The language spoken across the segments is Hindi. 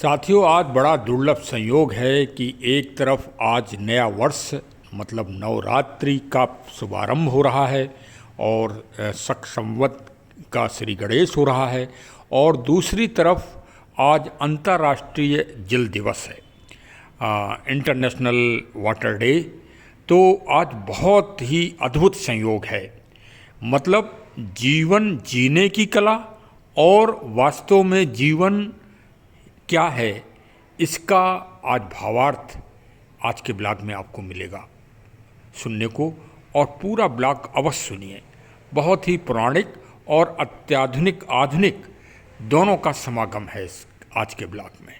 साथियों, आज बड़ा दुर्लभ संयोग है कि एक तरफ आज नया वर्ष मतलब नवरात्रि का शुभारंभ हो रहा है और शक संवत का श्री गणेश हो रहा है, और दूसरी तरफ आज अंतर्राष्ट्रीय जल दिवस है, इंटरनेशनल वाटर डे। तो आज बहुत ही अद्भुत संयोग है। मतलब जीवन जीने की कला और वास्तव में जीवन क्या है, इसका आज भावार्थ आज के ब्लॉग में आपको मिलेगा सुनने को, और पूरा ब्लॉग अवश्य सुनिए। बहुत ही पौराणिक और अत्याधुनिक आधुनिक दोनों का समागम है आज के ब्लॉग में।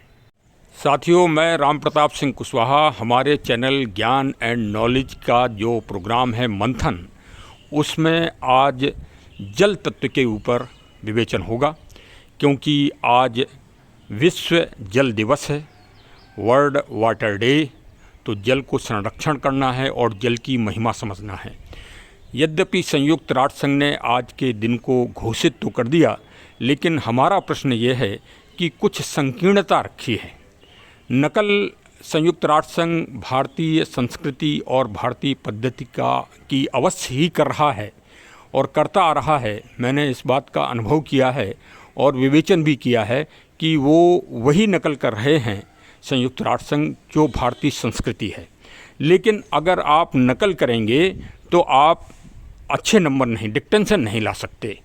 साथियों, मैं राम प्रताप सिंह कुशवाहा। हमारे चैनल ज्ञान एंड नॉलेज का जो प्रोग्राम है मंथन, उसमें आज जल तत्व के ऊपर विवेचन होगा, क्योंकि आज विश्व जल दिवस है, वर्ल्ड वाटर डे। तो जल को संरक्षण करना है और जल की महिमा समझना है। यद्यपि संयुक्त राष्ट्र संघ ने आज के दिन को घोषित तो कर दिया, लेकिन हमारा प्रश्न ये है कि कुछ संकीर्णता रखी है। नकल संयुक्त राष्ट्र संघ भारतीय संस्कृति और भारतीय पद्धति की अवश्य ही कर रहा है और करता आ रहा है। मैंने इस बात का अनुभव किया है और विवेचन भी किया है कि वो वही नकल कर रहे हैं संयुक्त राष्ट्र संघ जो भारतीय संस्कृति है। लेकिन अगर आप नकल करेंगे तो आप अच्छे नंबर नहीं, डिक्टेंशन नहीं ला सकते।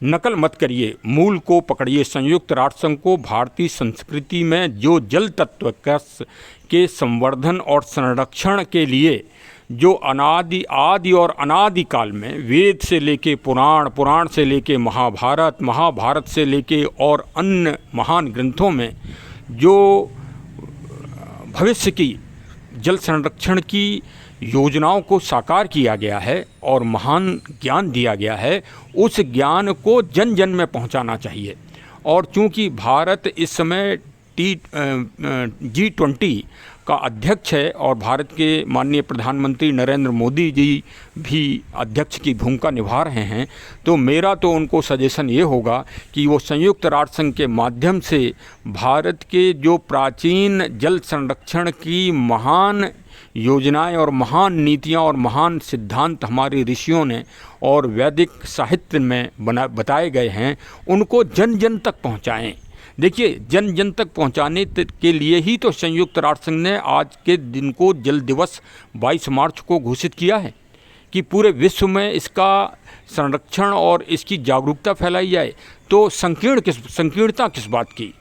नकल मत करिए, मूल को पकड़िए। संयुक्त राष्ट्र संघ को भारतीय संस्कृति में जो जल तत्व के संवर्धन और संरक्षण के लिए जो आदि और अनादि काल में वेद से लेके पुराण, पुराण से लेके महाभारत, महाभारत से लेके और अन्य महान ग्रंथों में जो भविष्य की जल संरक्षण की योजनाओं को साकार किया गया है और महान ज्ञान दिया गया है, उस ज्ञान को जन जन में पहुंचाना चाहिए। और चूंकि भारत इस समय G20 का अध्यक्ष है और भारत के माननीय प्रधानमंत्री नरेंद्र मोदी जी भी अध्यक्ष की भूमिका निभा रहे हैं, तो मेरा तो उनको सजेशन ये होगा कि वो संयुक्त राष्ट्र संघ के माध्यम से भारत के जो प्राचीन जल संरक्षण की महान योजनाएं और महान नीतियां और महान सिद्धांत हमारे ऋषियों ने और वैदिक साहित्य में बताए गए हैं, उनको जन जन तक पहुंचाएं। देखिए, जन जन तक पहुंचाने के लिए ही तो संयुक्त राष्ट्र संघ ने आज के दिन को जल दिवस 22 मार्च को घोषित किया है कि पूरे विश्व में इसका संरक्षण और इसकी जागरूकता फैलाई जाए। तो संकीर्णता किस बात की?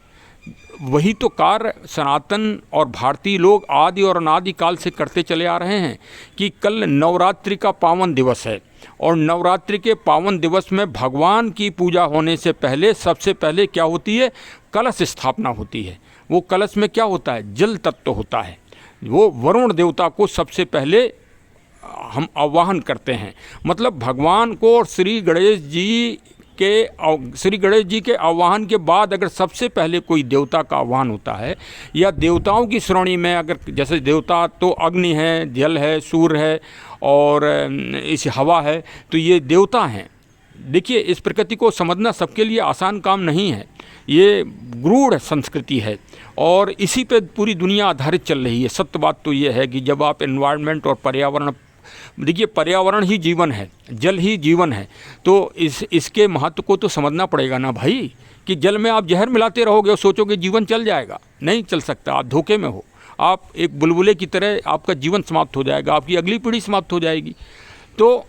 वही तो कार्य सनातन और भारतीय लोग आदि और अनादि काल से करते चले आ रहे हैं कि कल नवरात्रि का पावन दिवस है, और नवरात्रि के पावन दिवस में भगवान की पूजा होने से पहले सबसे पहले क्या होती है? कलश स्थापना होती है। वो कलश में क्या होता है? जल तत्व होता है। वो वरुण देवता को सबसे पहले हम आवाहन करते हैं। मतलब भगवान को और श्री गणेश जी के आह्वान के बाद अगर सबसे पहले कोई देवता का आह्वान होता है, या देवताओं की श्रेणी में अगर, जैसे देवता तो अग्नि है, जल है, सूर्य है और इस हवा है, तो ये देवता हैं। देखिए, इस प्रकृति को समझना सबके लिए आसान काम नहीं है। ये गूढ़ संस्कृति है और इसी पे पूरी दुनिया आधारित चल रही है। सत्य बात तो ये है कि जब आप एनवायरनमेंट और पर्यावरण, देखिए पर्यावरण ही जीवन है, जल ही जीवन है, तो इसके महत्व को तो समझना पड़ेगा ना भाई। कि जल में आप जहर मिलाते रहोगे और सोचोगे जीवन चल जाएगा, नहीं चल सकता। आप धोखे में हो। आप एक बुलबुले की तरह आपका जीवन समाप्त हो जाएगा, आपकी अगली पीढ़ी समाप्त हो जाएगी। तो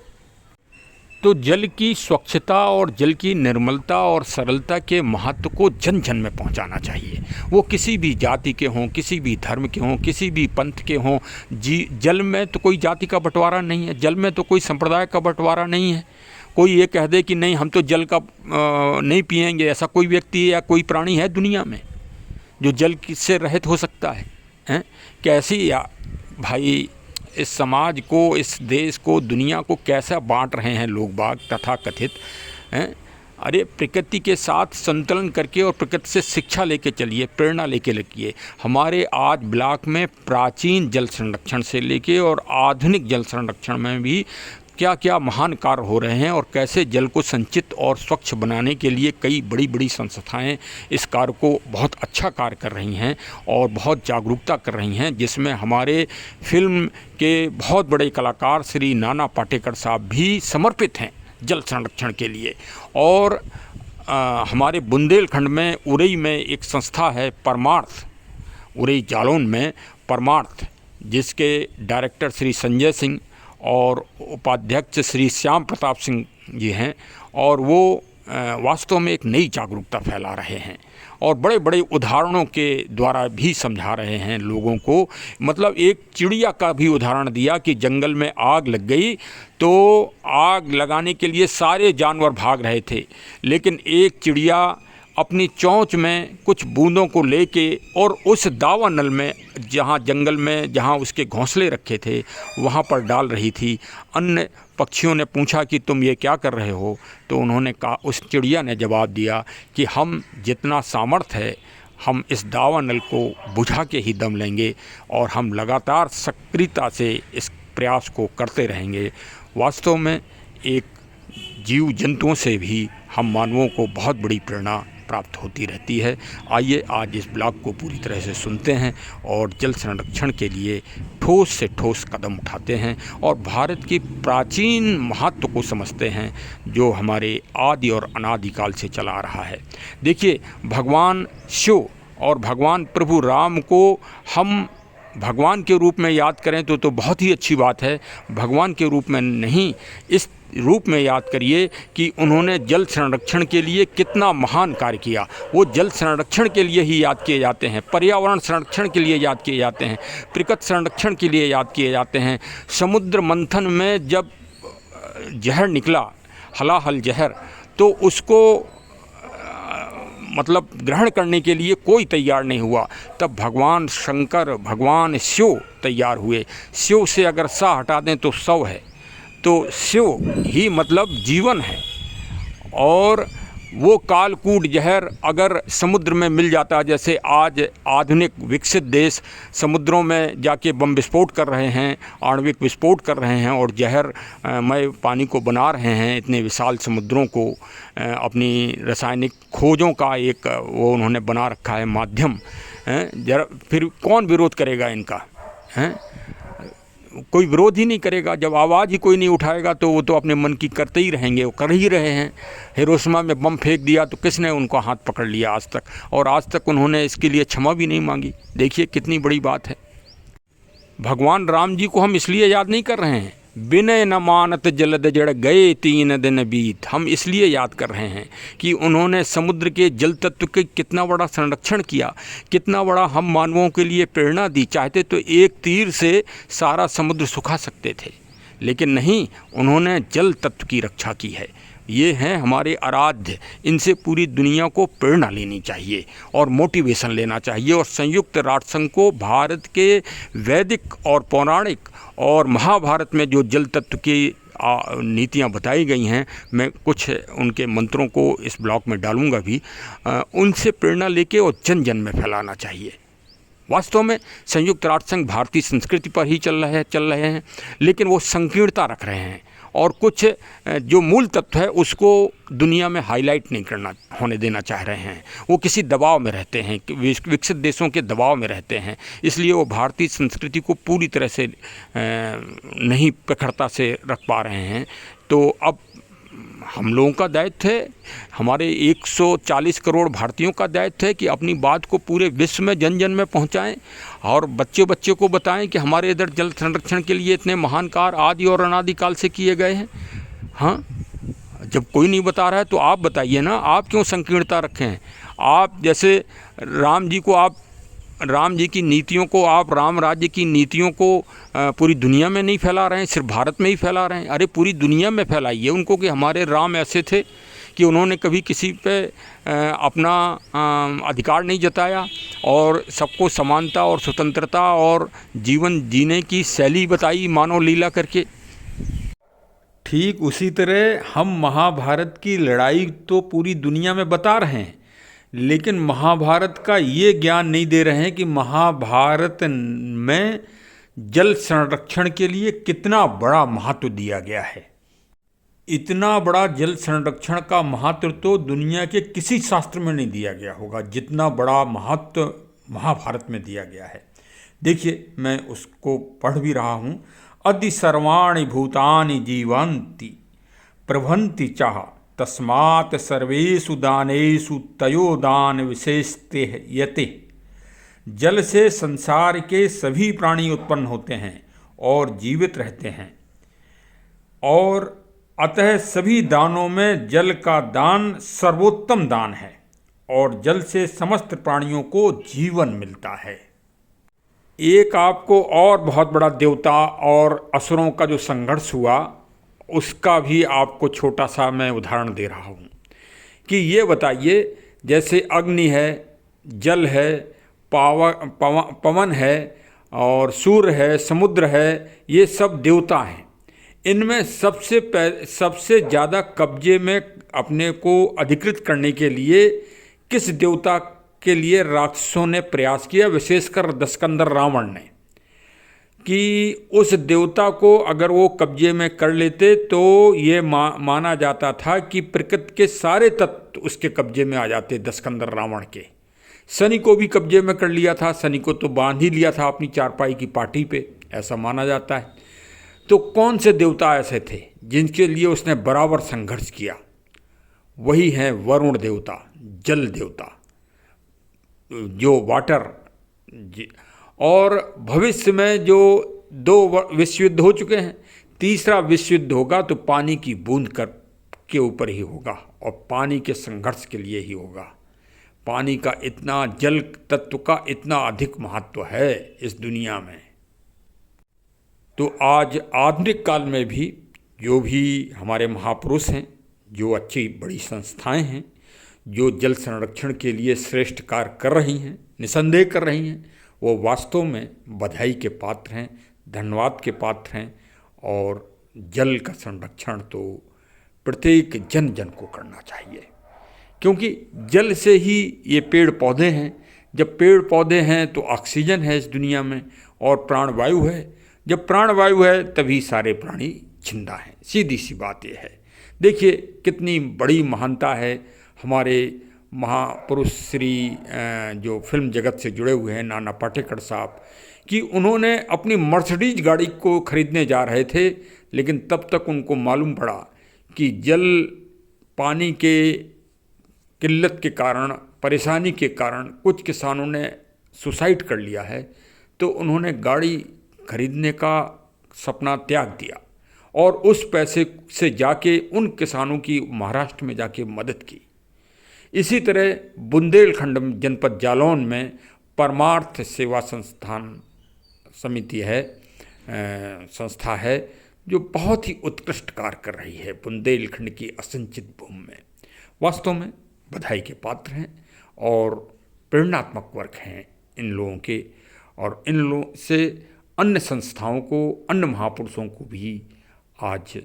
जल की स्वच्छता और जल की निर्मलता और सरलता के महत्व को जन जन में पहुंचाना चाहिए। वो किसी भी जाति के हों, किसी भी धर्म के हों, किसी भी पंथ के हों। जल में तो कोई जाति का बंटवारा नहीं है, जल में तो कोई संप्रदाय का बंटवारा नहीं है। कोई ये कह दे कि नहीं हम तो जल का नहीं पिएंगे, ऐसा कोई व्यक्ति या कोई प्राणी है दुनिया में जो जल से रहित हो सकता है? कैसी भाई इस समाज को, इस देश को, दुनिया को कैसा बांट रहे हैं लोग बाग तथा कथित हैं। अरे प्रकृति के साथ संतुलन करके और प्रकृति से शिक्षा लेके चलिए, प्रेरणा लेके लगिए। हमारे आज ब्लॉक में प्राचीन जल संरक्षण से लेके और आधुनिक जल संरक्षण में भी क्या क्या महान कार्य हो रहे हैं और कैसे जल को संचित और स्वच्छ बनाने के लिए कई बड़ी बड़ी संस्थाएं इस कार्य को बहुत अच्छा कार्य कर रही हैं और बहुत जागरूकता कर रही हैं, जिसमें हमारे फिल्म के बहुत बड़े कलाकार श्री नाना पाटेकर साहब भी समर्पित हैं जल संरक्षण के लिए। और हमारे बुंदेलखंड में उरई में एक संस्था है परमार्थ, उरई जालौन में परमार्थ, जिसके डायरेक्टर श्री संजय सिंह और उपाध्यक्ष श्री श्याम प्रताप सिंह जी हैं, और वो वास्तव में एक नई जागरूकता फैला रहे हैं और बड़े बड़े उदाहरणों के द्वारा भी समझा रहे हैं लोगों को। मतलब एक चिड़िया का भी उदाहरण दिया कि जंगल में आग लग गई तो आग लगाने के लिए सारे जानवर भाग रहे थे, लेकिन एक चिड़िया अपनी चोंच में कुछ बूंदों को लेके और उस दावानल में, जहाँ जंगल में जहाँ उसके घोंसले रखे थे, वहाँ पर डाल रही थी। अन्य पक्षियों ने पूछा कि तुम ये क्या कर रहे हो, तो उन्होंने कहा, उस चिड़िया ने जवाब दिया कि हम जितना सामर्थ्य है हम इस दावानल को बुझा के ही दम लेंगे और हम लगातार सक्रियता से इस प्रयास को करते रहेंगे। वास्तव में एक जीव जंतुओं से भी हम मानवों को बहुत बड़ी प्रेरणा प्राप्त होती रहती है। आइए आज इस ब्लॉग को पूरी तरह से सुनते हैं और जल संरक्षण के लिए ठोस से ठोस कदम उठाते हैं और भारत की प्राचीन महत्व को समझते हैं जो हमारे आदि और अनादिकाल से चला आ रहा है। देखिए, भगवान शिव और भगवान प्रभु राम को हम भगवान के रूप में याद करें तो बहुत ही अच्छी बात है। भगवान के रूप में नहीं, इस रूप में याद करिए कि उन्होंने जल संरक्षण के लिए कितना महान कार्य किया। वो जल संरक्षण के लिए ही याद किए जाते हैं, पर्यावरण संरक्षण के लिए याद किए जाते हैं, प्रकृति संरक्षण के लिए याद किए जाते हैं। समुद्र मंथन में जब जहर निकला, हलाहल जहर, तो उसको मतलब ग्रहण करने के लिए कोई तैयार नहीं हुआ, तब भगवान शंकर, भगवान शिव तैयार हुए। शिव से अगर सा हटा दें तो शव है, तो शिव ही मतलब जीवन है। और वो कालकूट जहर अगर समुद्र में मिल जाता, जैसे आज आधुनिक विकसित देश समुद्रों में जाके बम विस्फोट कर रहे हैं, आणविक विस्फोट कर रहे हैं और जहर मय पानी को बना रहे हैं, इतने विशाल समुद्रों को अपनी रासायनिक खोजों का एक वो उन्होंने बना रखा है माध्यम। जरा फिर कौन विरोध करेगा इनका? हैं, कोई विरोध ही नहीं करेगा। जब आवाज़ ही कोई नहीं उठाएगा तो वो तो अपने मन की करते ही रहेंगे, वो कर ही रहे हैं। हिरोशिमा में बम फेंक दिया तो किसने उनको हाथ पकड़ लिया आज तक, और आज तक उन्होंने इसके लिए क्षमा भी नहीं मांगी। देखिए कितनी बड़ी बात है। भगवान राम जी को हम इसलिए याद नहीं कर रहे हैं, विनय न मानत जलद जड़ गए 3 दिन बीत, हम इसलिए याद कर रहे हैं कि उन्होंने समुद्र के जल तत्व के कितना बड़ा संरक्षण किया, कितना बड़ा हम मानवों के लिए प्रेरणा दी। चाहते तो एक तीर से सारा समुद्र सुखा सकते थे, लेकिन नहीं, उन्होंने जल तत्व की रक्षा की है। ये हैं हमारे आराध्य, इनसे पूरी दुनिया को प्रेरणा लेनी चाहिए और मोटिवेशन लेना चाहिए। और संयुक्त राष्ट्र संघ को भारत के वैदिक और पौराणिक और महाभारत में जो जल तत्व की नीतियाँ बताई गई हैं, मैं कुछ उनके मंत्रों को इस ब्लॉग में डालूंगा भी, उनसे प्रेरणा लेके और जन जन में फैलाना चाहिए। वास्तव में संयुक्त राष्ट्र संघ भारतीय संस्कृति पर ही चल रहे हैं, लेकिन वो संकीर्णता रख रहे हैं और कुछ जो मूल तत्व है उसको दुनिया में हाईलाइट नहीं होने देना चाह रहे हैं। वो किसी दबाव में रहते हैं, विकसित देशों के दबाव में रहते हैं, इसलिए वो भारतीय संस्कृति को पूरी तरह से नहीं प्रखरता से रख पा रहे हैं। तो अब हम लोगों का दायित्व है, हमारे 140 करोड़ भारतीयों का दायित्व है कि अपनी बात को पूरे विश्व में जन जन में पहुंचाएं और बच्चे बच्चे को बताएं कि हमारे इधर जल संरक्षण के लिए इतने महान कार्य आदि और अनादिकाल से किए गए हैं। हाँ, जब कोई नहीं बता रहा है तो आप बताइए ना, आप क्यों संकीर्णता रखें? आप जैसे राम जी की नीतियों को, आप राम राज्य की नीतियों को पूरी दुनिया में नहीं फैला रहे हैं, सिर्फ भारत में ही फैला रहे हैं। अरे पूरी दुनिया में फैलाइए उनको कि हमारे राम ऐसे थे कि उन्होंने कभी किसी पे अपना अधिकार नहीं जताया और सबको समानता और स्वतंत्रता और जीवन जीने की शैली बताई मानव लीला करके। ठीक उसी तरह हम महाभारत की लड़ाई तो पूरी दुनिया में बता रहे हैं, लेकिन महाभारत का ये ज्ञान नहीं दे रहे हैं कि महाभारत में जल संरक्षण के लिए कितना बड़ा महत्व दिया गया है। इतना बड़ा जल संरक्षण का महत्व तो दुनिया के किसी शास्त्र में नहीं दिया गया होगा जितना बड़ा महत्व महाभारत में दिया गया है। देखिए, मैं उसको पढ़ भी रहा हूँ। अदि सर्वाणि भूतानि जीवन्ति प्रभन्ति चाह तस्मात् सर्वेषु दानेषु तयो दान विशेषते यते। जल से संसार के सभी प्राणी उत्पन्न होते हैं और जीवित रहते हैं, और अतः सभी दानों में जल का दान सर्वोत्तम दान है, और जल से समस्त प्राणियों को जीवन मिलता है। एक आपको और बहुत बड़ा देवता और असुरों का जो संघर्ष हुआ उसका भी आपको छोटा सा मैं उदाहरण दे रहा हूँ कि ये बताइए, जैसे अग्नि है, जल है, पवन है और सूर्य है, समुद्र है, ये सब देवता हैं। इनमें सबसे ज़्यादा कब्जे में अपने को अधिकृत करने के लिए किस देवता के लिए राक्षसों ने प्रयास किया, विशेषकर दशकंदर रावण ने, कि उस देवता को अगर वो कब्जे में कर लेते तो ये माना जाता था कि प्रकृति के सारे तत्व उसके कब्जे में आ जाते। दशकंदर रावण के शनि को भी कब्जे में कर लिया था, शनि को तो बांध ही लिया था अपनी चारपाई की पाटी पे, ऐसा माना जाता है। तो कौन से देवता ऐसे थे जिनके लिए उसने बराबर संघर्ष किया? वही हैं वरुण देवता, जल देवता, जो वाटर। और भविष्य में जो 2 विश्व युद्ध हो चुके हैं, तीसरा विश्व युद्ध होगा तो पानी की बूंद के ऊपर ही होगा और पानी के संघर्ष के लिए ही होगा। पानी का इतना, जल तत्व का इतना अधिक महत्व है इस दुनिया में। तो आज आधुनिक काल में भी जो भी हमारे महापुरुष हैं, जो अच्छी बड़ी संस्थाएं हैं, जो जल संरक्षण के लिए श्रेष्ठ कार्य कर रही हैं, निसंदेह कर रही हैं, वो वास्तव में बधाई के पात्र हैं, धन्यवाद के पात्र हैं। और जल का संरक्षण तो प्रत्येक जन जन को करना चाहिए, क्योंकि जल से ही ये पेड़ पौधे हैं। जब पेड़ पौधे हैं तो ऑक्सीजन है इस दुनिया में, और प्राणवायु है। जब प्राणवायु है तभी सारे प्राणी जिंदा हैं। सीधी सी बात ये है। देखिए कितनी बड़ी महानता है हमारे महापुरुष श्री जो फिल्म जगत से जुड़े हुए हैं, नाना पाटेकर साहब, कि उन्होंने अपनी मर्सिडीज गाड़ी को खरीदने जा रहे थे, लेकिन तब तक उनको मालूम पड़ा कि जल पानी के किल्लत के कारण, परेशानी के कारण कुछ किसानों ने सुसाइड कर लिया है। तो उन्होंने गाड़ी खरीदने का सपना त्याग दिया और उस पैसे से जाके उन किसानों की महाराष्ट्र में जाके मदद की। इसी तरह बुंदेलखंड जनपद जालौन में परमार्थ सेवा संस्थान समिति है, संस्था है, जो बहुत ही उत्कृष्ट कार्य कर रही है बुंदेलखंड की असिंचित भूमि में। वास्तव में बधाई के पात्र हैं और प्रेरणात्मक वर्क हैं इन लोगों के, और इन लोगों से अन्य संस्थाओं को, अन्य महापुरुषों को भी आज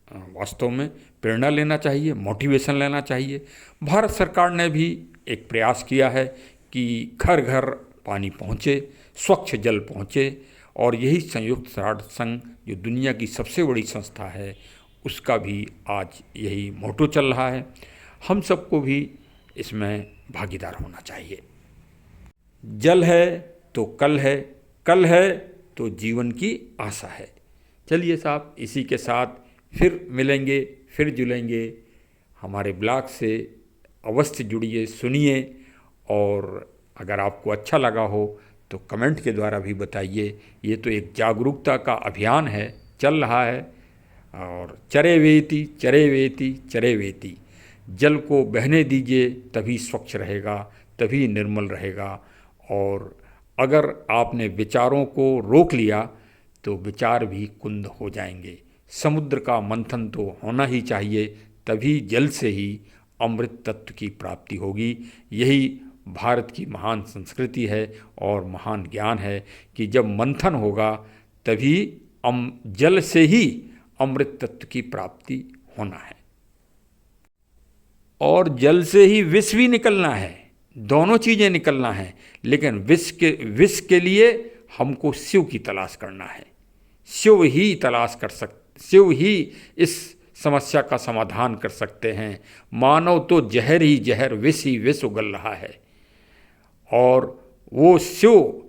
वास्तव में प्रेरणा लेना चाहिए, मोटिवेशन लेना चाहिए। भारत सरकार ने भी एक प्रयास किया है कि घर घर पानी पहुँचे, स्वच्छ जल पहुँचे, और यही संयुक्त राष्ट्र संघ जो दुनिया की सबसे बड़ी संस्था है उसका भी आज यही मोटो चल रहा है। हम सबको भी इसमें भागीदार होना चाहिए। जल है तो कल है, कल है तो जीवन की आशा है। चलिए साहब, इसी के साथ फिर मिलेंगे, फिर जुड़ेंगे। हमारे ब्लॉग से अवश्य जुड़िए, सुनिए, और अगर आपको अच्छा लगा हो तो कमेंट के द्वारा भी बताइए। ये तो एक जागरूकता का अभियान है, चल रहा है। और चरे वेति चरे वेति चरे वेति, जल को बहने दीजिए, तभी स्वच्छ रहेगा, तभी निर्मल रहेगा। और अगर आपने विचारों को रोक लिया तो विचार भी कुंद हो जाएंगे। समुद्र का मंथन तो होना ही चाहिए, तभी जल से ही अमृत तत्व की प्राप्ति होगी। यही भारत की महान संस्कृति है और महान ज्ञान है कि जब मंथन होगा तभी जल से ही अमृत तत्व की प्राप्ति होना है, और जल से ही विष भी निकलना है। दोनों चीज़ें निकलना है, लेकिन विष के लिए हमको शिव की तलाश करना है। शिव ही तलाश कर शिव ही इस समस्या का समाधान कर सकते हैं। मानव तो जहर ही जहर, विष ही विष उगल रहा है, और वो शिव,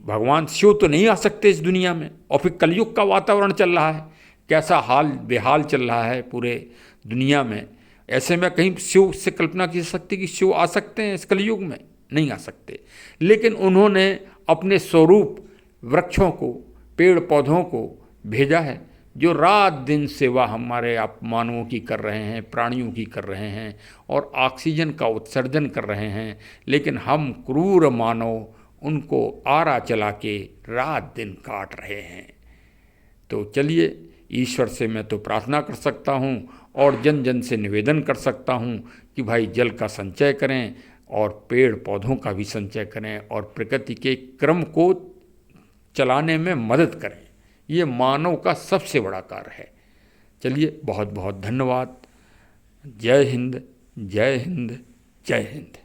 भगवान शिव तो नहीं आ सकते इस दुनिया में। और फिर कलयुग का वातावरण चल रहा है, कैसा हाल बेहाल चल रहा है पूरे दुनिया में। ऐसे में कहीं शिव से कल्पना की जा सकती कि शिव आ सकते हैं इस कलयुग में? नहीं आ सकते। लेकिन उन्होंने अपने स्वरूप वृक्षों को, पेड़ पौधों को भेजा है, जो रात दिन सेवा हमारे आप मानवों की कर रहे हैं, प्राणियों की कर रहे हैं, और ऑक्सीजन का उत्सर्जन कर रहे हैं। लेकिन हम क्रूर मानव उनको आरा चला के रात दिन काट रहे हैं। तो चलिए, ईश्वर से मैं तो प्रार्थना कर सकता हूँ और जन जन से निवेदन कर सकता हूँ कि भाई जल का संचय करें और पेड़ पौधों का भी संचय करें और प्रकृति के क्रम को चलाने में मदद करें। ये मानव का सबसे बड़ा कार्य है। चलिए, बहुत बहुत धन्यवाद। जय हिंद, जय हिंद, जय हिंद।